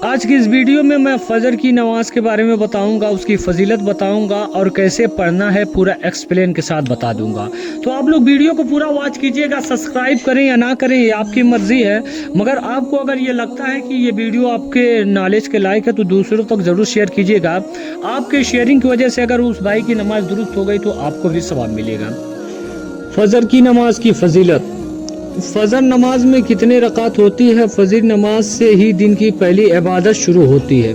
आज की इस वीडियो में मैं फजर की नमाज के बारे में बताऊंगा, उसकी फजीलत बताऊंगा और कैसे पढ़ना है पूरा एक्सप्लेन के साथ बता दूंगा। तो आप लोग वीडियो को पूरा वॉच कीजिएगा। सब्सक्राइब करें या ना करें ये आपकी मर्जी है, मगर आपको अगर ये लगता है कि ये वीडियो आपके नॉलेज के लायक है तो दूसरों तक ज़रूर शेयर कीजिएगा। आपके शेयरिंग की वजह से अगर उस भाई की नमाज दुरुस्त हो गई तो आपको भी सवाब मिलेगा। फजर की नमाज की फजीलत। फजर नमाज में कितने रकात होती है? फजर नमाज से ही दिन की पहली इबादत शुरू होती है,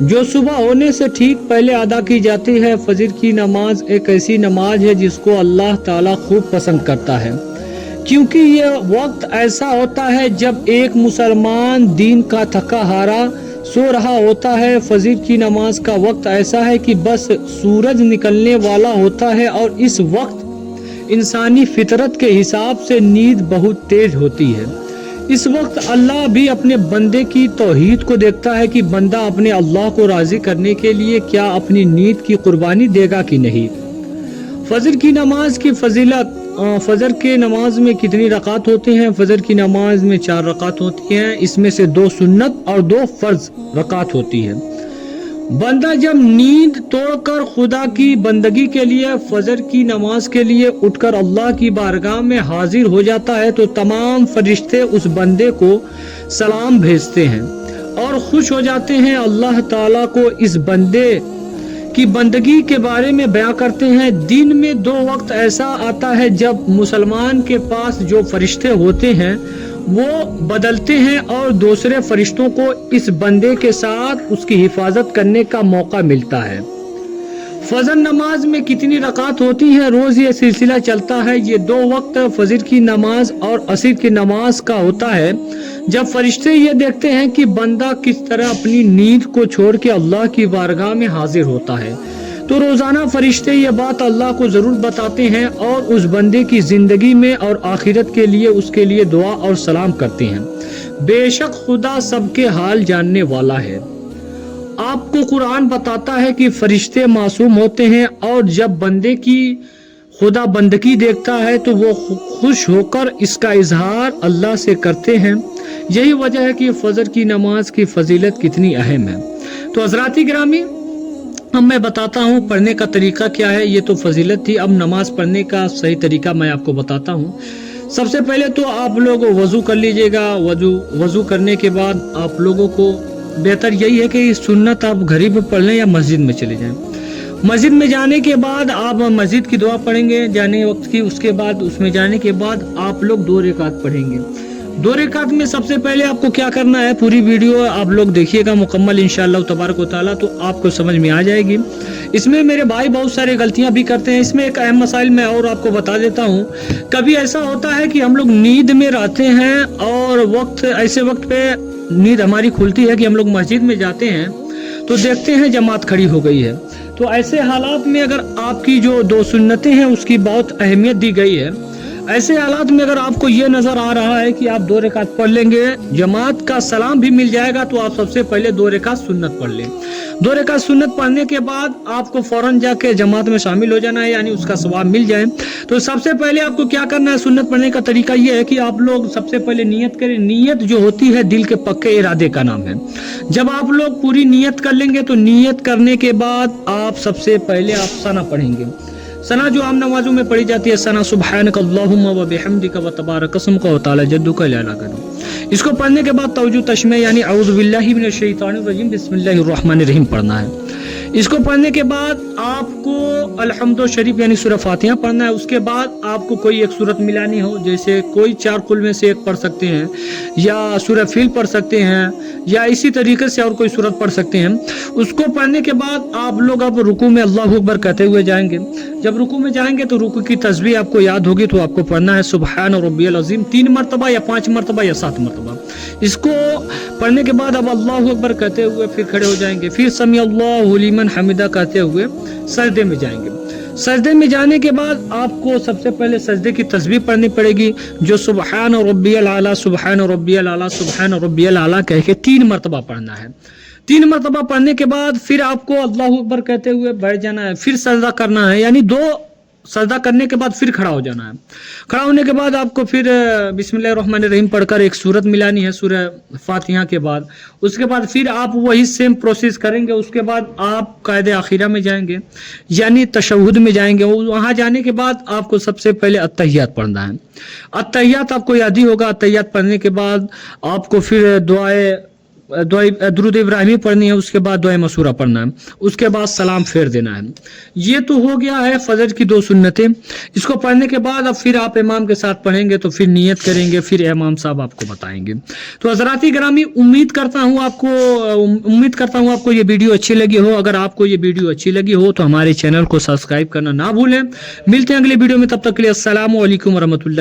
जो सुबह होने से ठीक पहले अदा की जाती है। फजर की नमाज एक ऐसी नमाज है जिसको अल्लाह ताला खूब पसंद करता है, क्योंकि यह वक्त ऐसा होता है जब एक मुसलमान दिन का थका हारा सो रहा होता है। फजर की नमाज का वक्त ऐसा है कि बस सूरज निकलने वाला होता है और इस वक्त इंसानी फितरत के हिसाब से नींद बहुत तेज होती है। इस वक्त अल्लाह भी अपने बंदे की तौहीद को देखता है कि बंदा अपने अल्लाह को राजी करने के लिए क्या अपनी नींद की कुर्बानी देगा कि नहीं। फजर की नमाज की फजीलत। फजर के नमाज में कितनी रकात होते हैं? फजर की नमाज में 4 रकात होती हैं, इसमें से 2 सुन्नत और 2 फर्ज रकात होती है। बंदा जब नींद तोड़कर खुदा की बंदगी के लिए फजर की नमाज के लिए उठकर अल्लाह की बारगाह में हाजिर हो जाता है तो तमाम फरिश्ते उस बंदे को सलाम भेजते हैं और खुश हो जाते हैं। अल्लाह ताला को इस बंदे की बंदगी के बारे में बयां करते हैं। दिन में 2 वक्त ऐसा आता है जब मुसलमान के पास जो फरिश्ते होते हैं वो बदलते हैं और दूसरे फरिश्तों को इस बंदे के साथ उसकी हिफाजत करने का मौका मिलता है। फजर नमाज में कितनी रकात होती है? रोज ये सिलसिला चलता है। ये 2 वक्त फजर की नमाज और असर की नमाज का होता है जब फरिश्ते ये देखते हैं कि बंदा किस तरह अपनी नींद को छोड़ के अल्लाह की बारगाह में हाजिर होता है, तो रोजाना फरिश्ते ये बात अल्लाह को जरूर बताते हैं और उस बंदे की जिंदगी में और आखिरत के लिए उसके लिए दुआ और सलाम करते हैं। बेशक खुदा सबके हाल जानने वाला है। आपको कुरान बताता है कि फरिश्ते मासूम होते हैं और जब बंदे की खुदा बंदगी देखता है तो वो खुश होकर इसका इजहार अल्लाह से करते हैं। यही वजह है कि फजर की नमाज की फजीलत कितनी अहम है। तो हज़रात गिरामी, अब मैं बताता हूँ पढ़ने का तरीका क्या है। ये तो फजीलत थी, अब नमाज पढ़ने का सही तरीका मैं आपको बताता हूँ। सबसे पहले तो आप लोग वज़ू कर लीजिएगा। वज़ू करने के बाद आप लोगों को बेहतर यही है कि सुन्नत आप घर ही पे पढ़ लें या मस्जिद में चले जाएं। मस्जिद में जाने के बाद आप मस्जिद की दुआ पढ़ेंगे जाने वक्त की। उसके बाद उसमें जाने के बाद आप लोग 2 रकात पढ़ेंगे। 2 रकात में सबसे पहले आपको क्या करना है, पूरी वीडियो आप लोग देखिएगा मुकम्मल इंशाअल्लाह तबारक व तआला, तो आपको समझ में आ जाएगी। इसमें मेरे भाई बहुत सारी गलतियां भी करते हैं। इसमें एक अहम मसाइल मैं और आपको बता देता हूं। कभी ऐसा होता है कि हम लोग नींद में रहते हैं और ऐसे वक्त पे नींद हमारी खुलती है कि हम लोग मस्जिद में जाते हैं तो देखते हैं जमात खड़ी हो गई है। तो ऐसे हालात में अगर आपकी जो 2 सुन्नतें हैं उसकी बहुत अहमियत दी गई है, ऐसे हालात में अगर आपको ये नजर आ रहा है कि आप 2 रकात पढ़ लेंगे, जमात का सलाम भी मिल जाएगा, तो आप सबसे पहले 2 रकात सुन्नत पढ़ लें। 2 रकात सुन्नत पढ़ने के बाद आपको फौरन जाके जमात में शामिल हो जाना है, यानी उसका सवाब मिल जाए। तो सबसे पहले आपको क्या करना है, सुन्नत पढ़ने का तरीका ये है कि आप लोग सबसे पहले नियत करें। नियत जो होती है दिल के पक्के इरादे का नाम है। जब आप लोग पूरी नियत कर लेंगे तो नियत करने के बाद आप सबसे पहले आप सना पढ़ेंगे। सना जो आम नमाजों में पढ़ी जाती है, सना सुब्हानक अल्लाहुम्मा व बिहम्दिका व तबारक अस्मुका व तआला जद्दुका ला इलाहा गैरुक। इसको पढ़ने के बाद तवज्जो तशमीह यानी औज़ु बिल्लाहि मिनश शैतानिर रजीम बिस्मिल्लाहिर रहमानिर रहीम पढ़ना है। इसको पढ़ने के बाद आपको अलहम्दु शरीफ यानी सूरह फातिहा पढ़ना है। उसके बाद आपको कोई एक सूरत मिलानी हो, जैसे कोई 4 कुल में से एक पढ़ सकते हैं या सूरह फील पढ़ सकते हैं या इसी तरीके से और कोई सूरत पढ़ सकते हैं। उसको पढ़ने के बाद आप लोग अब रुकू में अल्लाहु अकबर कहते हुए जाएंगे। जब रुकू में जाएंगे तो रुकू की तस्बीह आपको याद होगी, तो आपको पढ़ना है सुबहान रब्बियल अज़ीम 3 मरतबा या 5 मरतबा या 7 मरतबा। इसको पढ़ने के बाद अब अल्लाहु अकबर कहते हुए फिर खड़े हो जाएंगे। फिर समी अल्लाहु लिमन हमिदा कहते हुए सजदे में जाएंगे। सजदे में जाने के बाद आपको सबसे पहले सजदे की तस्बीह पढ़नी पड़ेगी, जो सुबहान रब्बियल आला सुबहान रब्बियल आला सुबहान रब्बियल आला कह के 3 मरतबा पढ़ना है। 3 मरतबा पढ़ने के बाद फिर आपको अल्लाहु अकबर कहते हुए बैठ जाना है। फिर सजदा करना है, यानी 2 सजदा करने के बाद फिर खड़ा हो जाना है। खड़ा होने के बाद आपको फिर बिस्मिल्लाहिर्रहमानिर्रहीम पढ़कर एक सूरत मिलानी है सूरह फातिहा के बाद। उसके बाद फिर आप वही सेम प्रोसेस करेंगे। उसके बाद आप कायदे आखिरा में जाएंगे, यानी तशहुद में जाएंगे। वहाँ जाने के बाद आपको सबसे पहले अत्तहियात पढ़ना है। अत्तहियात आपको याद ही होगा। अत्तहियात पढ़ने के बाद आपको फिर दुरूद इब्राहिमी पढ़नी है। उसके बाद दुआ मसूरा पढ़ना है। उसके बाद सलाम फेर देना है। ये तो हो गया है फजर की 2 सुन्नतें। इसको पढ़ने के बाद अब फिर आप इमाम के साथ पढ़ेंगे तो फिर नियत करेंगे, फिर इमाम साहब आपको बताएंगे। तो हज़रात गिरामी, उम्मीद करता हूँ आपको ये वीडियो अच्छी लगी हो। अगर आपको ये वीडियो अच्छी लगी हो तो हमारे चैनल को सब्सक्राइब करना ना भूलें। मिलते हैं अगले वीडियो में, तब तक के लिए अस्सलामु अलैकुम व रहमतुल्लाह।